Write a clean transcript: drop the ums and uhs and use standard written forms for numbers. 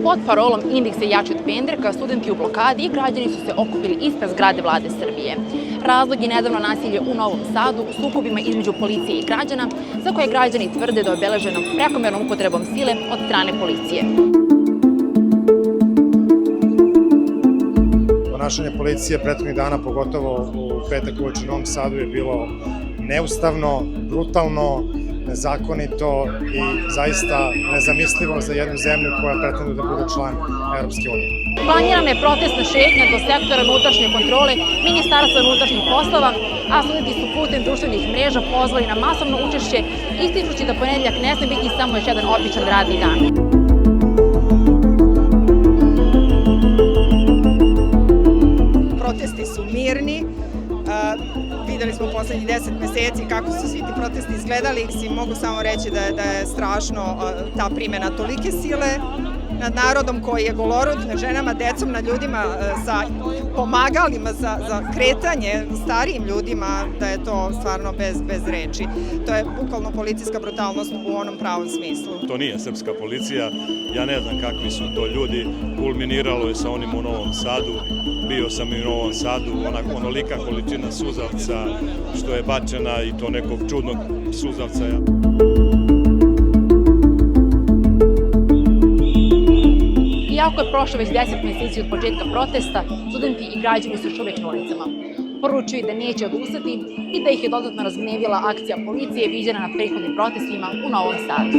Pod parolom Indik se jači od pendreka, studenti u blokadi i građani su se okupili ispred zgrade Vlade Srbije. Razlog je nedavno nasilje u Novom Sadu u sukobima između policije i građana, za koje građani tvrde da je obeleženo prekomernom upotrebom sile od strane policije. Ponašanje policije prethodnih dana, pogotovo u petak uoči u Novom Sadu, je bilo neustavno, brutalno, nezakonito i zaista nezamislivo za jednu zemlju koja pretenduje da bude član Evropske unije. Planirana je protestna šetnja do sektora unutrašnje kontrole Ministarstva unutrašnjih poslova, a studenti su putem društvenih mreža pozvali na masovno učešće, ističući da ponedeljak ne sme biti samo još jedan običan radni dan. Protesti su mirni. Videli smo poslednjih 10 meseci kako su svi ti protesti izgledali. Mogu samo reći da je strašno ta primjena tolike sile nad narodom koji je golorud, nad ženama, decom, nad ljudima sa pomagalima za kretanje, starijim ljudima, da je to stvarno bez reči. To je bukvalno policijska brutalnost u onom pravom smislu. To nije srpska policija, ja ne znam kakvi su to ljudi, kulminiralo je sa onim u Novom Sadu, bio sam i u Novom Sadu, onolika količina suzavca što je bačena i to nekog čudnog suzavca. Iako je prošlo već 10 meseci od početka protesta, studenti i građani su još uvek na ulicama. Poručuju da neće odustati i da ih je dodatno razgnevila akcija policije viđena na prethodnim protestima u Novom Sadu.